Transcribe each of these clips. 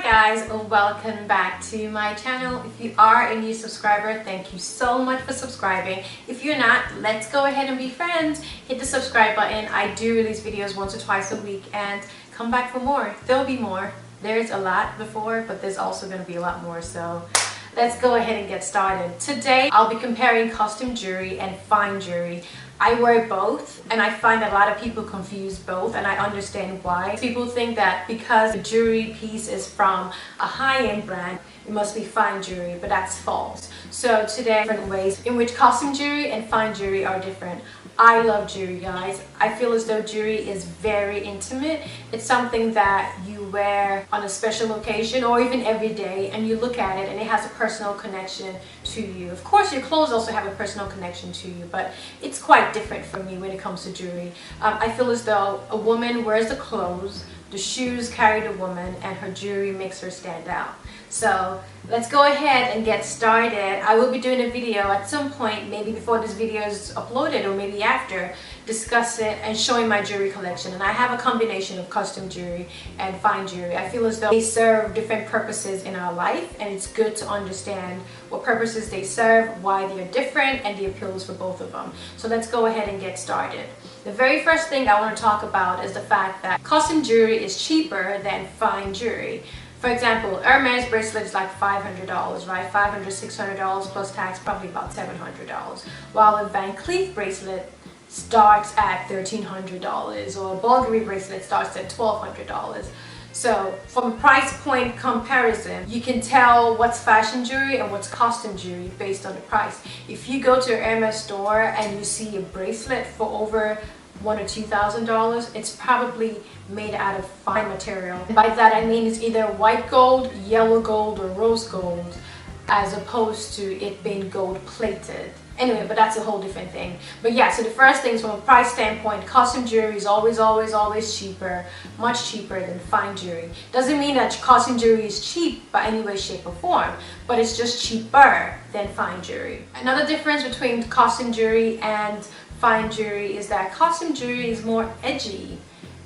guys, welcome back to my channel. If you are a new subscriber, thank you so much for subscribing. If you're not, let's go ahead and be friends. Hit the subscribe button. I do release videos once or twice a week and come back for more. There'll be more. There's a lot before, but there's also going to be a lot more, so let's go ahead and get started. Today I'll be comparing costume jewelry and fine jewelry. I wear both and I find a lot of people confuse both, and I understand why. People think that because the jewelry piece is from a high-end brand, it must be fine jewelry, but that's false. So today, different ways in which costume jewelry and fine jewelry are different. I love jewelry, guys. I feel as though jewelry is very intimate. It's something that you wear on a special occasion or even every day, and you look at it and it has a personal connection to you. Of course, your clothes also have a personal connection to you, but it's quite different for me when it comes to jewelry. I feel as though a woman wears the clothes, the shoes carry the woman, and her jewelry makes her stand out. So let's go ahead and get started. I will be doing a video at some point, maybe before this video is uploaded or maybe after, discuss it and showing my jewelry collection. And I have a combination of custom jewelry and fine jewelry. I feel as though they serve different purposes in our life, and it's good to understand what purposes they serve, why they're different, and the appeals for both of them. So let's go ahead and get started. The very first thing I want to talk about is the fact that custom jewelry is cheaper than fine jewelry. For example, HERMES bracelet is like $500, right? $500, $600 plus tax, probably about $700. While a Van Cleef bracelet starts at $1,300, or a Bulgari bracelet starts at $1,200. So from a price point comparison, you can tell what's fashion jewelry and what's costume jewelry based on the price. If you go to a Hermes store and you see a bracelet for over $1,000 or $2,000, it's probably made out of fine material. By that I mean it's either white gold, yellow gold, or rose gold, as opposed to it being gold plated. Anyway, but that's a whole different thing. But yeah, so the first thing is, from a price standpoint, costume jewelry is always cheaper, much cheaper than fine jewelry. Doesn't mean that costume jewelry is cheap by any way, shape, or form, but it's just cheaper than fine jewelry. Another difference between costume jewelry and fine jewelry is that costume jewelry is more edgy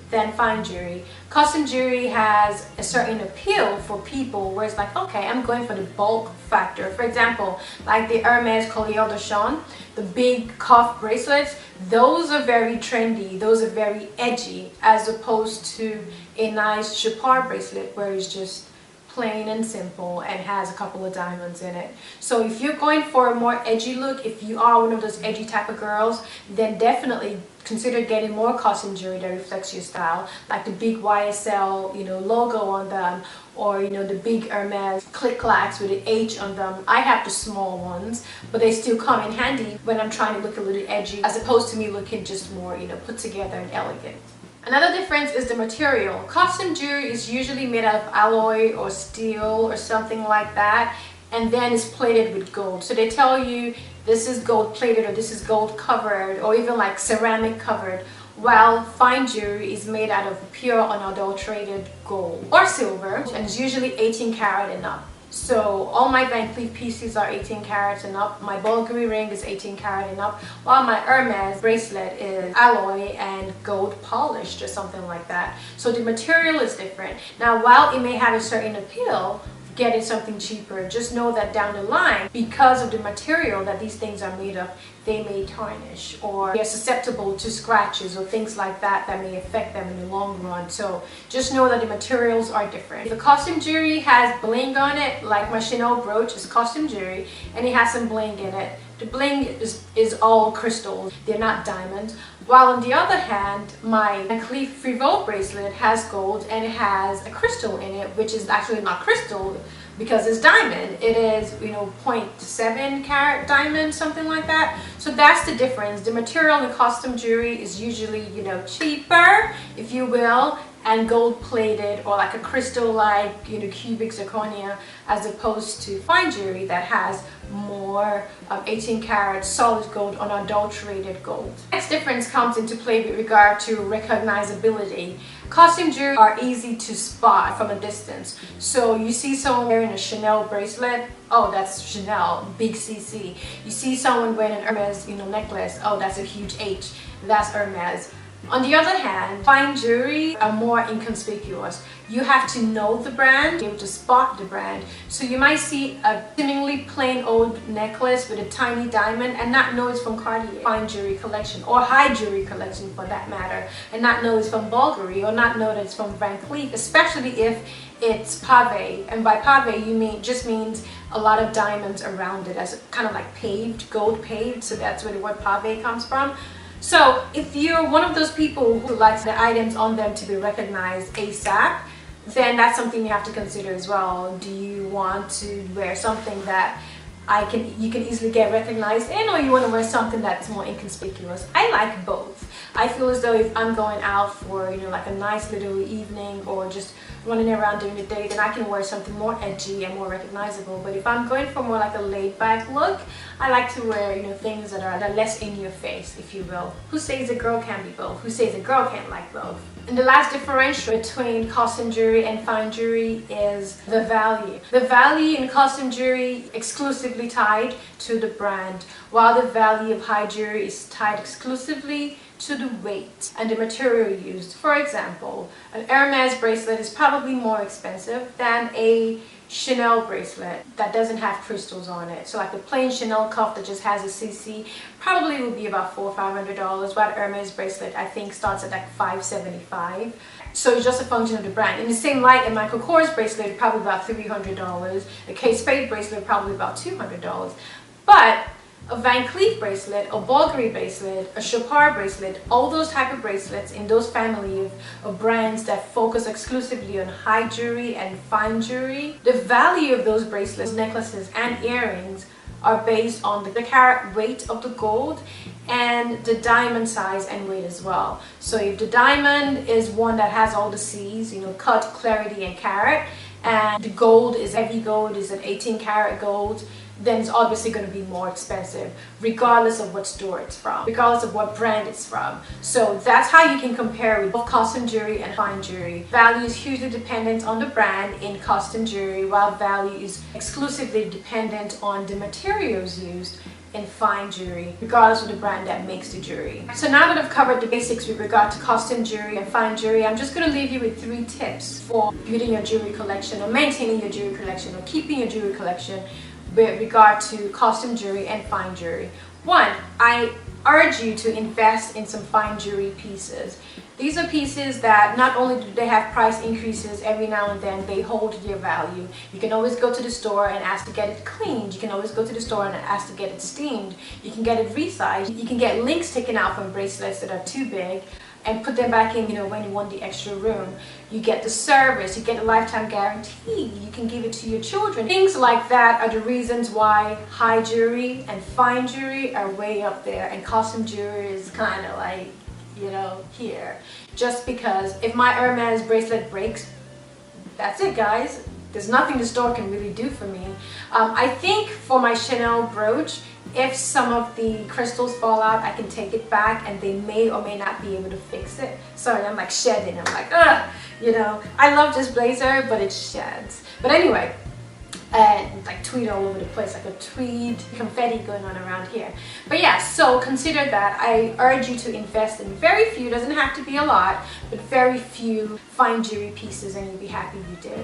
than fine jewelry. Costume jewelry has a certain appeal for people where it's like, okay, I'm going for the bulk factor. For example, like the Hermes Collier de Change, the big cuff bracelets, those are very trendy, those are very edgy, as opposed to a nice Chapar bracelet where it's just plain and simple and has a couple of diamonds in it. So if you're going for a more edgy look, if you are one of those edgy type of girls, then definitely consider getting more costume jewelry that reflects your style, like the big YSL, logo on them, or the big Hermes click-clacks with an H on them. I have the small ones, but they still come in handy when I'm trying to look a little edgy, as opposed to me looking just more, put together and elegant. Another difference is the material. Costume jewelry is usually made out of alloy or steel or something like that, and then it's plated with gold. So they tell you this is gold plated or this is gold covered, or even like ceramic covered, while fine jewelry is made out of pure unadulterated gold or silver, and it's usually 18 karat and up. So all my Van Cleef pieces are 18 carats and up. My Bulgari ring is 18 karat and up, while my Hermes bracelet is alloy and gold polished or something like that. So the material is different. Now, while it may have a certain appeal, getting something cheaper, just know that down the line, because of the material that these things are made of, they may tarnish, or they're susceptible to scratches or things like that that may affect them in the long run. So just know that the materials are different. If the costume jewelry has bling on it, like my Chanel brooch is costume jewelry and it has some bling in it, the bling is all crystals, they're not diamonds. While on the other hand, my Cleef Frivole bracelet has gold and it has a crystal in it, which is actually not crystal because it's diamond. It is, 0.7 carat diamond, something like that. So that's the difference. The material in costume jewelry is usually, cheaper, if you will, and gold plated, or like a crystal like cubic zirconia, as opposed to fine jewelry that has more 18 karat solid gold, unadulterated gold. Next difference comes into play with regard to recognizability. Costume jewelry are easy to spot from a distance. So you see someone wearing a Chanel bracelet, oh, that's Chanel, big CC. You see someone wearing an Hermes necklace, oh, that's a huge H, that's Hermes. On the other hand, fine jewelry are more inconspicuous. You have to know the brand, be able to spot the brand. So you might see a seemingly plain old necklace with a tiny diamond and not know it's from Cartier fine jewelry collection, or high jewelry collection for that matter, and not know it's from Bulgari, or not know that it's from Van Cleef, especially if it's pave. And by pave you mean just means a lot of diamonds around it, as kind of like paved, gold paved. So that's where the word pave comes from. So if you're one of those people who likes the items on them to be recognized ASAP, then that's something you have to consider as well. Do you want to wear something that you can easily get recognized in, or you want to wear something that's more inconspicuous? I like both. I feel as though if I'm going out for, like a nice little evening, or just running around during the day, then I can wear something more edgy and more recognizable. But if I'm going for more like a laid-back look, I like to wear, things that are less in your face, if you will. Who says a girl can't be both? Who says a girl can't like both? And the last differential between costume jewelry and fine jewelry is the value. The value in costume jewelry exclusively tied to the brand, while the value of high jewelry is tied exclusively to the weight and the material used. For example, an Hermes bracelet is probably more expensive than a Chanel bracelet that doesn't have crystals on it. So like the plain Chanel cuff that just has a CC probably will be about $400 or $500, while Hermes bracelet I think starts at like $575. So it's just a function of the brand. In the same light, a Michael Kors bracelet is probably about $300, a Katespade bracelet probably about $200. But a Van Cleef bracelet, a Bulgari bracelet, a Chopard bracelet, all those type of bracelets in those family of brands that focus exclusively on high jewelry and fine jewelry, the value of those bracelets, necklaces, and earrings are based on the carat weight of the gold and the diamond size and weight as well. So if the diamond is one that has all the C's, cut, clarity, and carat, and the gold is heavy gold, is an 18 karat gold, then it's obviously going to be more expensive, regardless of what store it's from, regardless of what brand it's from. So that's how you can compare with both costume jewelry and fine jewelry. Value is hugely dependent on the brand in costume jewelry, while value is exclusively dependent on the materials used in fine jewelry, regardless of the brand that makes the jewelry. So now that I've covered the basics with regard to costume jewelry and fine jewelry, I'm just going to leave you with 3 tips for building your jewelry collection, or maintaining your jewelry collection, or keeping your jewelry collection with regard to costume jewelry and fine jewelry. 1, I urge you to invest in some fine jewelry pieces. These are pieces that not only do they have price increases every now and then, they hold their value. You can always go to the store and ask to get it cleaned. You can always go to the store and ask to get it steamed. You can get it resized. You can get links taken out from bracelets that are too big and put them back in, when you want the extra room. You get the service, you get a lifetime guarantee, you can give it to your children. Things like that are the reasons why high jewelry and fine jewelry are way up there, and costume jewelry is kind of like, here. Just because if my Hermes bracelet breaks, that's it, guys. There's nothing the store can really do for me. I think for my Chanel brooch, if some of the crystals fall out, I can take it back and they may or may not be able to fix it. Sorry, I'm like shedding. I'm like, ugh, I love this blazer, but it sheds. But anyway, and like tweed all over the place, like a tweed confetti going on around here. But yeah, so consider that. I urge you to invest in very few, doesn't have to be a lot, but very few fine jewelry pieces, and you'll be happy you did.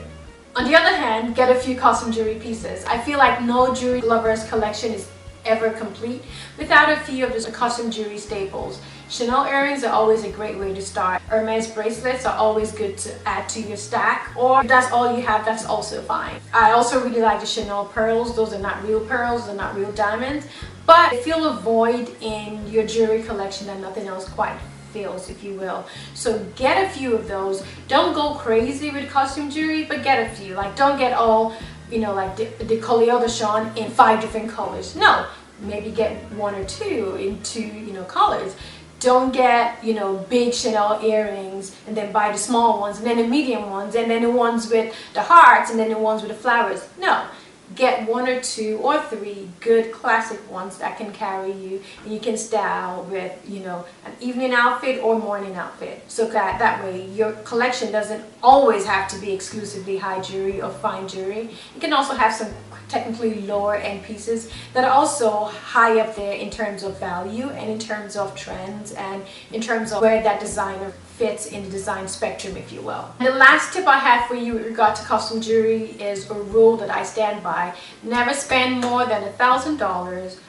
On the other hand, get a few costume jewelry pieces. I feel like no jewelry lover's collection is ever complete without a few of the costume jewelry staples. Chanel earrings are always a great way to start. Hermes bracelets are always good to add to your stack, or if that's all you have, that's also fine. I also really like the Chanel pearls. Those are not real pearls, they're not real diamonds, but they fill a void in your jewelry collection that nothing else quite fills, if you will. So get a few of those. Don't go crazy with costume jewelry, but get a few. Like, don't get all, like the Collier de Chanel in 5 different colors. No, maybe get 1 or 2 in 2, colors. Don't get, big Chanel earrings and then buy the small ones, and then the medium ones, and then the ones with the hearts, and then the ones with the flowers. No. Get 1 or 2 or 3 good classic ones that can carry you, and you can style with, an evening outfit or morning outfit. So that way your collection doesn't always have to be exclusively high jewelry or fine jewelry. You can also have some technically lower end pieces that are also high up there in terms of value and in terms of trends and in terms of where that designer fits in the design spectrum, if you will. And the last tip I have for you with regard to costume jewelry is a rule that I stand by. Never spend more than $1,000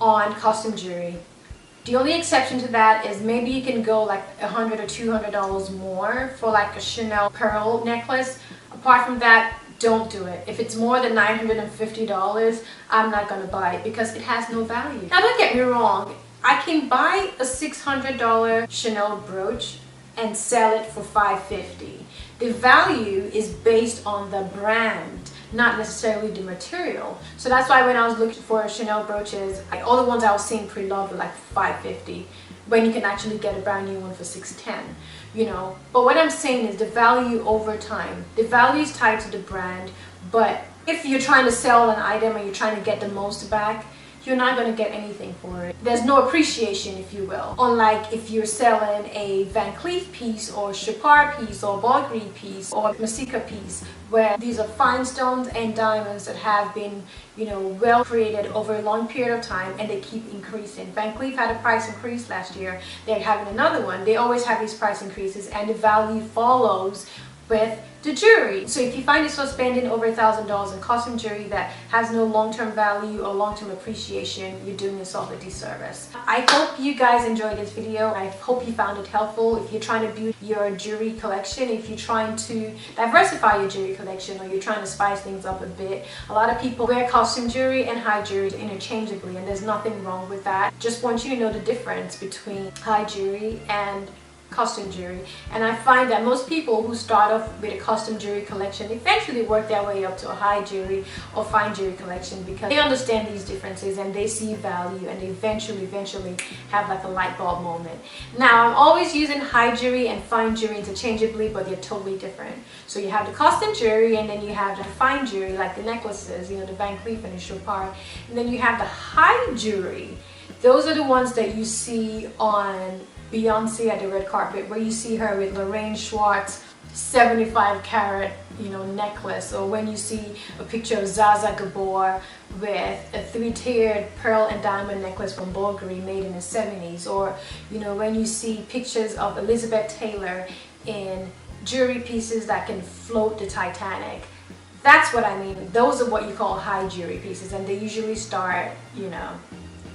on costume jewelry. The only exception to that is maybe you can go like $100 or $200 more for like a Chanel pearl necklace. Apart from that, don't do it. If it's more than $950, I'm not going to buy it because it has no value. Now don't get me wrong, I can buy a $600 Chanel brooch and sell it for $550. The value is based on the brand, not necessarily the material. So that's why when I was looking for Chanel brooches, all the ones I was seeing pre-loved were like $550, when you can actually get a brand new one for $610, you know. But what I'm saying is the value over time. The value is tied to the brand, but if you're trying to sell an item and you're trying to get the most back, you're not going to get anything for it. There's no appreciation, if you will. Unlike if you're selling a Van Cleef piece or Chapar piece or Bulgari piece or Messika piece, where these are fine stones and diamonds that have been, you know, well created over a long period of time, and they keep increasing. Van Cleef had a price increase last year. They're having another one. They always have these price increases, and the value follows with the jewelry. So if you find yourself spending over $1,000 in costume jewelry that has no long-term value or long-term appreciation, you're doing yourself a disservice. I hope you guys enjoyed this video. I hope you found it helpful. If you're trying to build your jewelry collection, if you're trying to diversify your jewelry collection, or you're trying to spice things up a bit, a lot of people wear costume jewelry and high jewelry interchangeably, and there's nothing wrong with that. Just want you to know the difference between high jewelry and costume jewelry. And I find that most people who start off with a costume jewelry collection eventually work their way up to a high jewelry or fine jewelry collection, because they understand these differences and they see value, and they eventually have like a light bulb moment. Now, I'm always using high jewelry and fine jewelry interchangeably, but they're totally different. So you have the costume jewelry, and then you have the fine jewelry like the necklaces, you know, the Van Cleef and the Chopard, and then you have the high jewelry. Those are the ones that you see on Beyonce at the red carpet, where you see her with Lorraine Schwartz 75 carat, you know, necklace, or when you see a picture of Zaza Gabor with a 3-tiered pearl and diamond necklace from Bulgari made in the 70s, or you know, when you see pictures of Elizabeth Taylor in jewelry pieces that can float the Titanic. That's what I mean. Those are what you call high jewelry pieces, and they usually start, you know,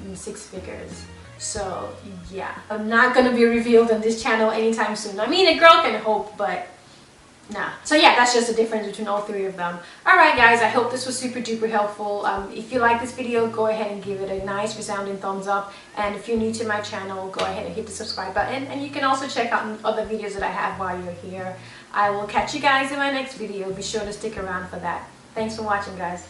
in 6 figures. So yeah, I'm not gonna be revealed on this channel anytime soon. I mean, a girl can hope, but nah. So yeah, that's just the difference between all 3 of them. Alright guys, I hope this was super duper helpful. If you like this video, go ahead and give it a nice resounding thumbs up. And if you're new to my channel, go ahead and hit the subscribe button. And you can also check out other videos that I have while you're here. I will catch you guys in my next video. Be sure to stick around for that. Thanks for watching, guys.